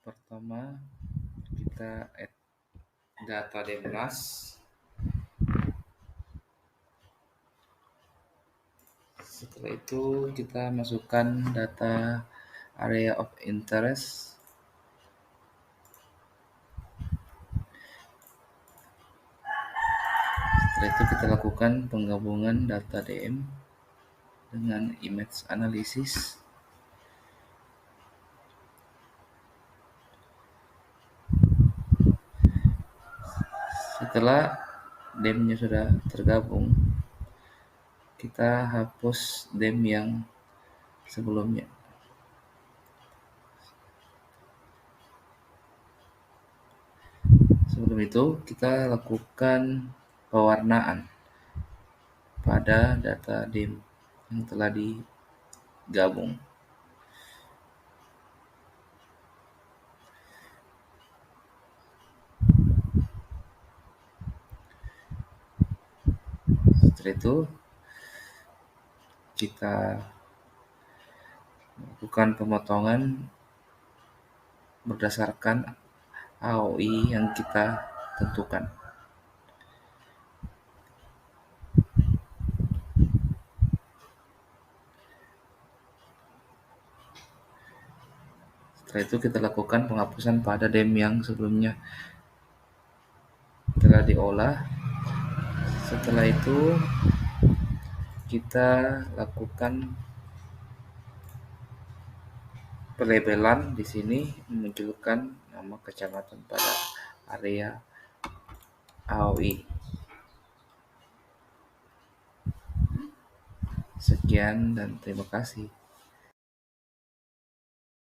Pertama, kita add data Demnas. Setelah itu kita masukkan data area of interest. Setelah itu kita lakukan penggabungan data DM dengan image analysis. Setelah DEM-nya sudah tergabung, kita hapus DEM yang sebelumnya. Sebelum itu, kita lakukan pewarnaan pada data DEM yang telah digabung. Setelah itu, kita lakukan pemotongan berdasarkan AOI yang kita tentukan. Setelah itu kita lakukan penghapusan pada DEM yang sebelumnya telah diolah. Setelah itu kita lakukan pelabelan di sini memunculkan nama kecamatan pada area AOI. Sekian dan terima kasih.